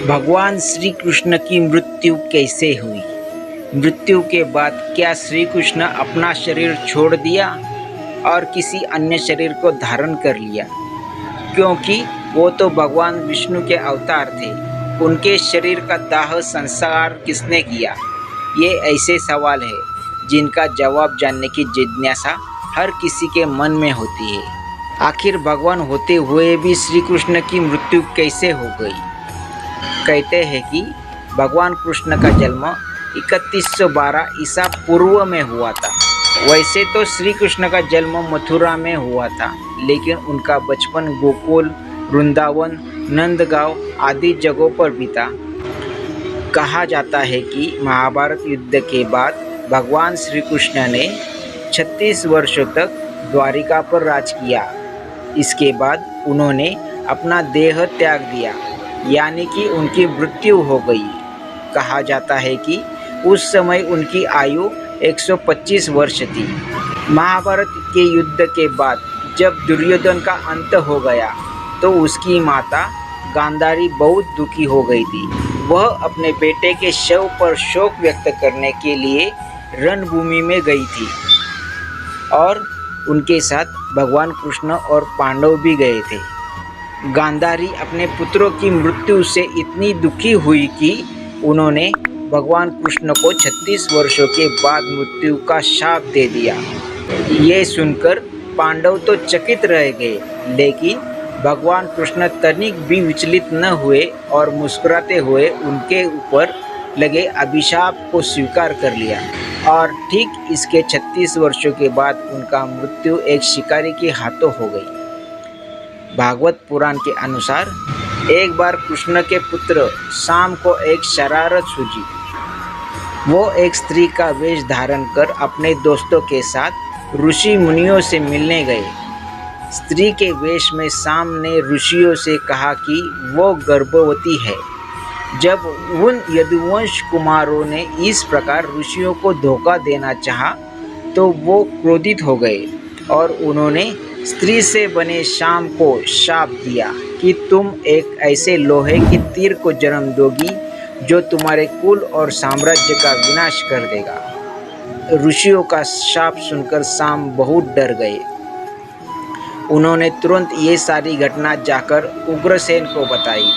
भगवान श्री कृष्ण की मृत्यु कैसे हुई? मृत्यु के बाद क्या श्री कृष्ण अपना शरीर छोड़ दिया और किसी अन्य शरीर को धारण कर लिया? क्योंकि वो तो भगवान विष्णु के अवतार थे। उनके शरीर का दाह संस्कार किसने किया? ये ऐसे सवाल है जिनका जवाब जानने की जिज्ञासा हर किसी के मन में होती है। आखिर भगवान होते हुए भी श्री कृष्ण की मृत्यु कैसे हो गई? कहते हैं कि भगवान कृष्ण का जन्म 3112 ईसा पूर्व में हुआ था। वैसे तो श्री कृष्ण का जन्म मथुरा में हुआ था, लेकिन उनका बचपन गोकुल, वृंदावन, नंदगांव आदि जगहों पर बीता। कहा जाता है कि महाभारत युद्ध के बाद भगवान श्री कृष्ण ने 36 वर्षों तक द्वारिका पर राज किया। इसके बाद उन्होंने अपना देह त्याग दिया, यानी कि उनकी मृत्यु हो गई। कहा जाता है कि उस समय उनकी आयु 125 वर्ष थी। महाभारत के युद्ध के बाद जब दुर्योधन का अंत हो गया तो उसकी माता गांधारी बहुत दुखी हो गई थी। वह अपने बेटे के शव पर शोक व्यक्त करने के लिए रणभूमि में गई थी और उनके साथ भगवान कृष्ण और पांडव भी गए थे। गांधारी अपने पुत्रों की मृत्यु से इतनी दुखी हुई कि उन्होंने भगवान कृष्ण को 36 वर्षों के बाद मृत्यु का शाप दे दिया। ये सुनकर पांडव तो चकित रह गए, लेकिन भगवान कृष्ण तनिक भी विचलित न हुए और मुस्कुराते हुए उनके ऊपर लगे अभिशाप को स्वीकार कर लिया। और ठीक इसके 36 वर्षों के बाद उनका मृत्यु एक शिकारी के हाथों हो गई। भागवत पुराण के अनुसार एक बार कृष्ण के पुत्र शाम को एक शरारत सूझी। वो एक स्त्री का वेश धारण कर अपने दोस्तों के साथ ऋषि मुनियों से मिलने गए। स्त्री के वेश में शाम ने ऋषियों से कहा कि वो गर्भवती है। जब उन यदुवंश कुमारों ने इस प्रकार ऋषियों को धोखा देना चाहा तो वो क्रोधित हो गए और उन्होंने स्त्री से बने शाम को शाप दिया कि तुम एक ऐसे लोहे के तीर को जन्म दोगी जो तुम्हारे कुल और साम्राज्य का विनाश कर देगा। ऋषियों का शाप सुनकर शाम बहुत डर गए। उन्होंने तुरंत ये सारी घटना जाकर उग्रसेन को बताई,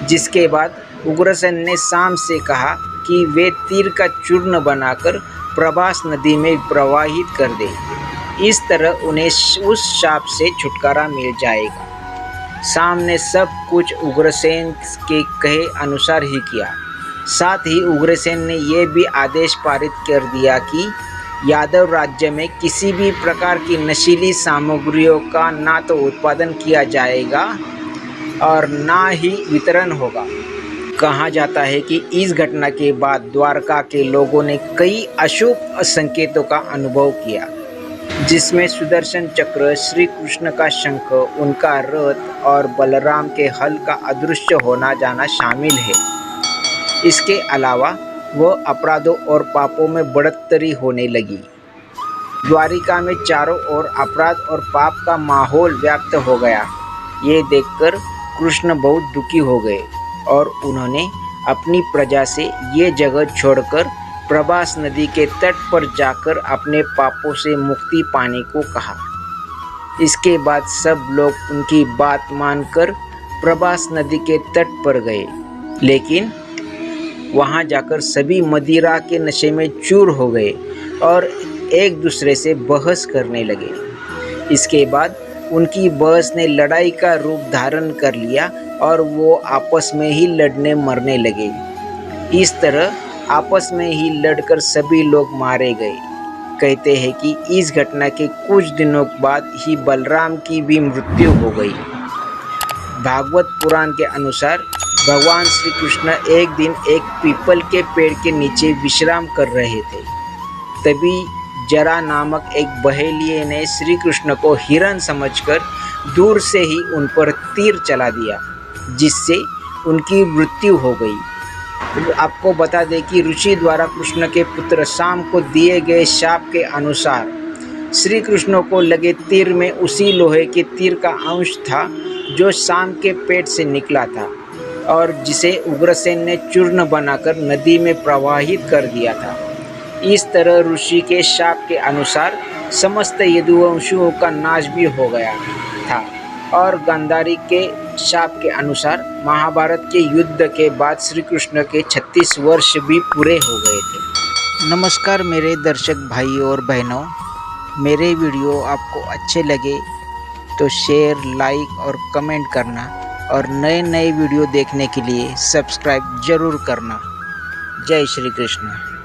जिसके बाद उग्रसेन ने शाम से कहा कि वे तीर का चूर्ण बनाकर प्रभास नदी में प्रवाहित कर दे। इस तरह उन्हें उस शाप से छुटकारा मिल जाएगा। शाम ने सब कुछ उग्रसेन के कहे अनुसार ही किया। साथ ही उग्रसेन ने यह भी आदेश पारित कर दिया कि यादव राज्य में किसी भी प्रकार की नशीली सामग्रियों का ना तो उत्पादन किया जाएगा और ना ही वितरण होगा। कहा जाता है कि इस घटना के बाद द्वारका के लोगों ने कई अशुभ संकेतों का अनुभव किया, जिसमें सुदर्शन चक्र, श्री कृष्ण का शंख, उनका रथ और बलराम के हल का अदृश्य होना जाना शामिल है। इसके अलावा वह अपराधों और पापों में बढ़ोतरी होने लगी। द्वारिका में चारों ओर अपराध और पाप का माहौल व्याप्त हो गया। ये देखकर कृष्ण बहुत दुखी हो गए और उन्होंने अपनी प्रजा से ये जगह छोड़कर प्रभास नदी के तट पर जाकर अपने पापों से मुक्ति पाने को कहा। इसके बाद सब लोग उनकी बात मानकर प्रभास नदी के तट पर गए, लेकिन वहां जाकर सभी मदिरा के नशे में चूर हो गए और एक दूसरे से बहस करने लगे। इसके बाद उनकी बहस ने लड़ाई का रूप धारण कर लिया और वो आपस में ही लड़ने मरने लगे। इस तरह आपस में ही लड़कर सभी लोग मारे गए। कहते हैं कि इस घटना के कुछ दिनों बाद ही बलराम की भी मृत्यु हो गई। भागवत पुराण के अनुसार भगवान श्री कृष्ण एक दिन एक पीपल के पेड़ के नीचे विश्राम कर रहे थे। तभी जरा नामक एक बहेलिये ने श्री कृष्ण को हिरण समझकर दूर से ही उन पर तीर चला दिया, जिससे उनकी मृत्यु हो गई। आपको बता दें कि ऋषि द्वारा कृष्ण के पुत्र शाम को दिए गए शाप के अनुसार श्री कृष्ण को लगे तीर में उसी लोहे के तीर का अंश था जो शाम के पेट से निकला था और जिसे उग्रसेन ने चूर्ण बनाकर नदी में प्रवाहित कर दिया था। इस तरह ऋषि के शाप के अनुसार समस्त यदुवंशियों का नाश भी हो गया था और गांधारी के शाप के अनुसार महाभारत के युद्ध के बाद श्री कृष्ण के 36 वर्ष भी पूरे हो गए थे। नमस्कार मेरे दर्शक भाई और बहनों, मेरे वीडियो आपको अच्छे लगे तो शेयर, लाइक और कमेंट करना और नए नए वीडियो देखने के लिए सब्सक्राइब जरूर करना। जय श्री कृष्ण।